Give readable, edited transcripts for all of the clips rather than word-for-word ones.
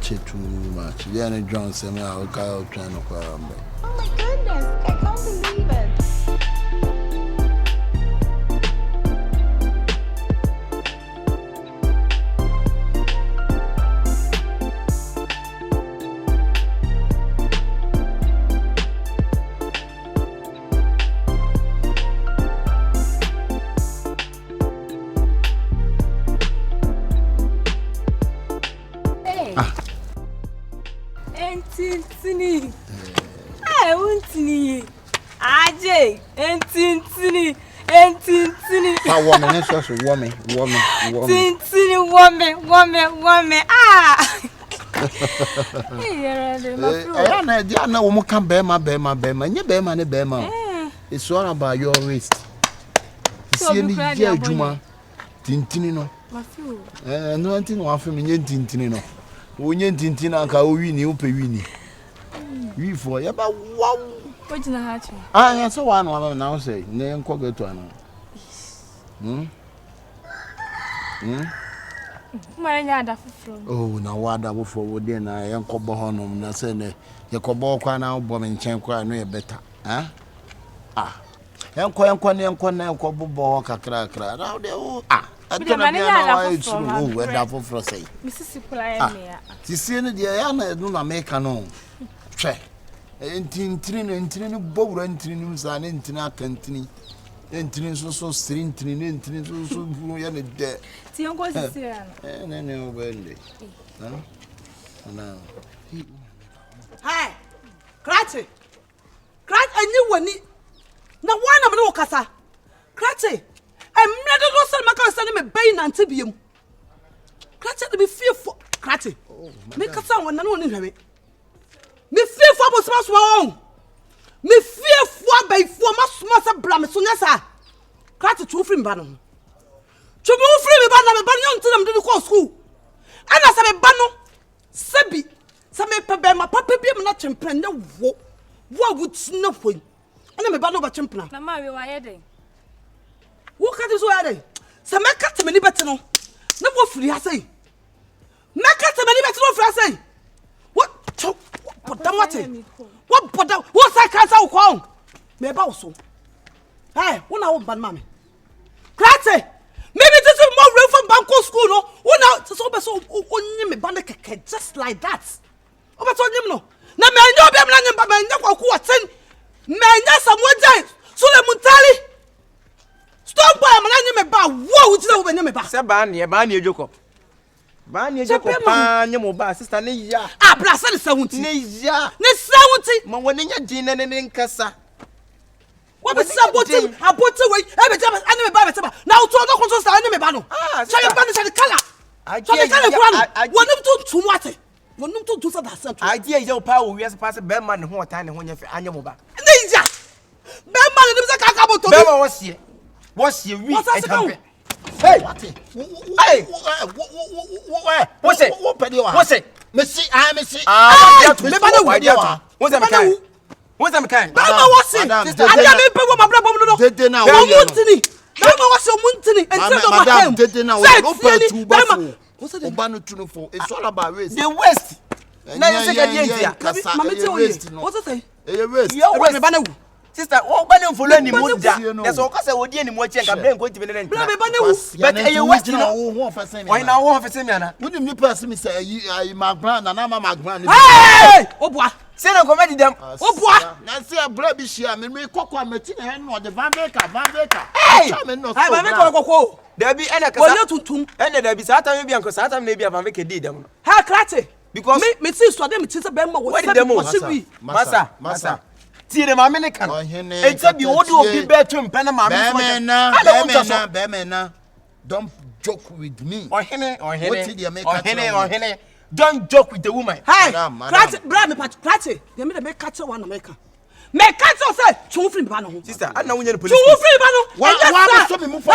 too much. Yeah, and John said, I'll go trying to cry. Oh my goodness, I can't believe it. Entintini. I want me. Ajay. Entintini. A woman, it's just a woman. Tintini woman. Ah. I know woman can bear my, and you bear my. It's all about your waist. See any dear Juma. Tintinino. No one thing one for me, Tintinino. When Tintina can win you pay winnie. We for you about wow. What you hatch? I saw one now say, name Cogo to an. Oh, now what I will forward then I am Cobohonum, Nasene, Yacobo, now bombing Chankwa, no better. Ah, Yanko, Cobo, Cacra, now they ah. I don't know it's where that for say. Mississippi, see any Diana, do not make a no. Check. Entrin, Bob, entrin, and entina cantini. Entrin so string, entrin so dead. See, I'm going to see her. And then you went it. Now, hi, Cratchy. Crat, and you were neat. Now, one of no casa. Cratchy. I'm not a loss of my cousin, a bain and tibium. Cratchy to be fearful. Cratchy. Make a sound when I don't have it. Me fearful was much wrong. Me fearful by 4 months, Bramsonessa. Cratchy to free bannon. To move free bannon, bannon to them to the court school. And as I'm a bannon, Sebi, some papa, papa, not champion, no what would snuff win. And I'm a bannon of a champion. I'm married, why are they? What cat is where some cat to many better no. No more free, I say. Make to many better no free, I say. What? What? What's that cat out home? Maybe also. Hey, one hour, bad mammy. Cratty, maybe this is more real from Banco School, no? One out to so only me bandit just like that. Oh, but on him no. Now, man, you'll be a man, but man, you're what's in. Man, yes, someone died. So let me tell you. Stop by my name about what you know when you about Sabani, Joko. Bani, Joko, Panya, sister Nia. Ah, Blassa, the 70. Nia, the 70. Mawania Gina and Cassa. What was saboting? I put away every time I never buy it. Now, to the conscious enemy bano. Ah, so you banish the color. I can't one of two what? One of two to that. Idea your power, we have passed a bear man who are tiny when you're animal back. Ninja! Bear man, it was a cacabo to Bella was here. What's your week? Hey, what? Hey, what's it? What's it? Missy, I miss it. What's that kind? What's that kind? Bama was it? I can't pay my brother. Did now, Muntini. Bama was your Muntini and said, Madame, did now, what's it? It's all about race. The West. Now you say, what's it? You're sister, what banner for learning more? That's all because I would any more check. I'm going to be in. But you West, you know, why now? One for Semiana. Wouldn't you person me say, my grand and I'm my grand? Hey! Oh, boy. Send a comedy them. Oh, boy. Nancy, a blabby she, I mean, we cook on Martina and the Van Baker. Hey, I'm a cocoa. There be any to and there be Satan, maybe Uncle Satan, maybe a Van Baker did them. How cratty? Because me see so them, it is a bembo. What is the Massa. See the American. It's a beautiful people to Panama. Don't joke with me. Or Henny. Don't joke with the woman. Hey, Cratty, Brammy, Cratty. They made a make catch one America. Make catch or say, 2 free banner. Sister, I know when you're 2 free banner. Why show me move for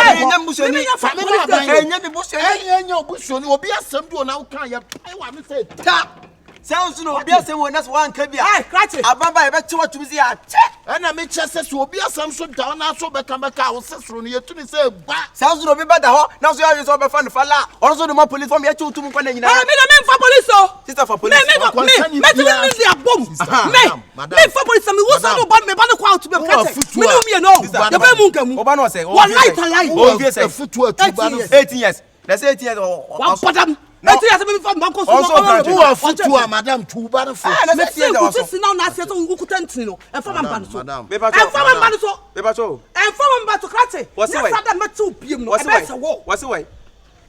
Sounds no be as one as one can be. Hey, Kratty. Ababa, I bet you what to see. And I make chess will be a some down now so back and back out from you to say, Sounds no be better. Now, so you saw the fun falla. Also, the more police from your 2 to Mukana. I mean, I'm for police, so. Sister for police. Me for police. Me who's not about me, but the to be protected. Me no. The Bemunkamu. Obano say, one light alive. A foot to 18 years. That's 18 years. One bottom. Also, foot to Madame two banner for let's see now. That's it. Who could tell and from Banso. And from Banso. And from Banso Kratty. What's the way? That 2 p.m. What's the way?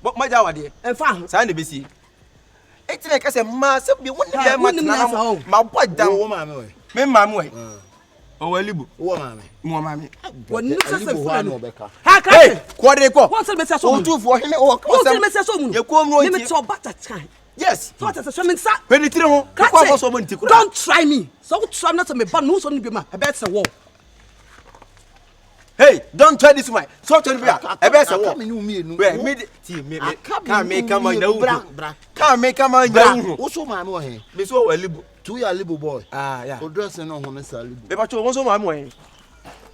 What my job, dear? And found Sandy BC. It's like I said, Master, you wouldn't have my boy down, mamma. Me, mamma. Oh, well, you, mamma. What news is the one? Hey, Quadrico. What's the message for him? What's the message? You come limit your butter time. Yes, what is a swimming sir? When it don't try me. So try not to me, but no son be my best war. Hey, don't try this way. So tell me, I best a war. Can't make a man. Can't make a man. Also, my boy, be so well. 2 year little boy. Ah, yeah. Dressing on his salad. But you also my way.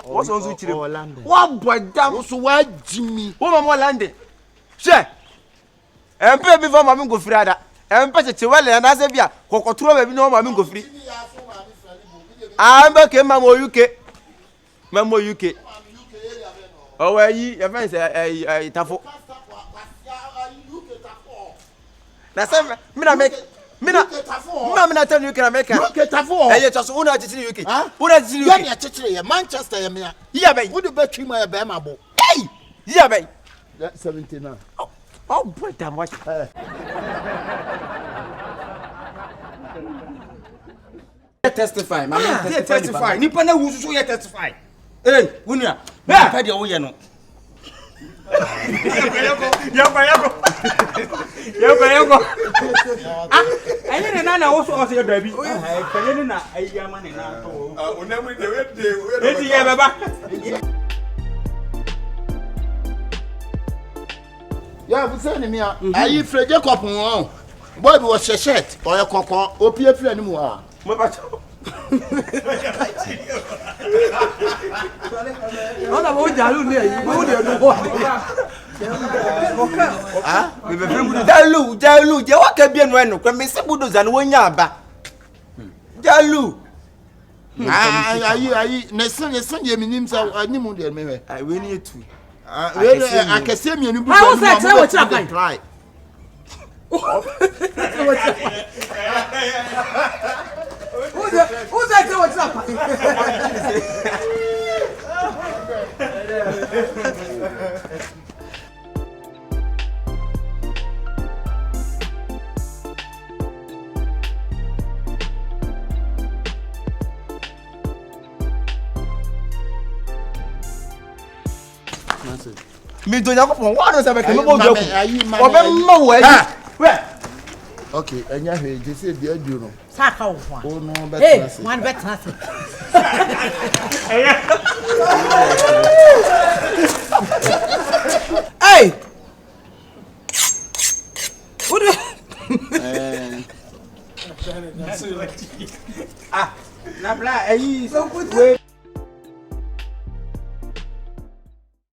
What's on the land? What boy down? So why Jimmy? What more landed? Share. And pay before my go free. And pay it well, and as if you are control, no mamma go free. I'm back in Mamma UK. Mamma UK. Oh, where ye, your friends a tafo. That's me make. Mina, Mamma, tell you can make a tafo. I just want to see you. What is you? Manchester, yeah, babe. Would you bet you my Bama? Hey, yeah, babe. That's 79. Oh, boy, damn what. Testify, Mamma. Testify. Nipana who should you testify? Hey, Wunya. Yeah, Paddy, oh, you know. I didn't know also was your baby. Yeah, we send me. Are you Fred Jacob? Boy was a shirt or a cocoa or PF anymore. Jalu, you walk a bien when you miss a buddhas and 1 year back. Jalu. Nessun, you mean himself, I knew the I will need to. I can see me. How was that? What's happening? Right. Who's that? What's happening? Me do not want one of them. Okay, and you hear you say the you oh no, but one better. Hey! What?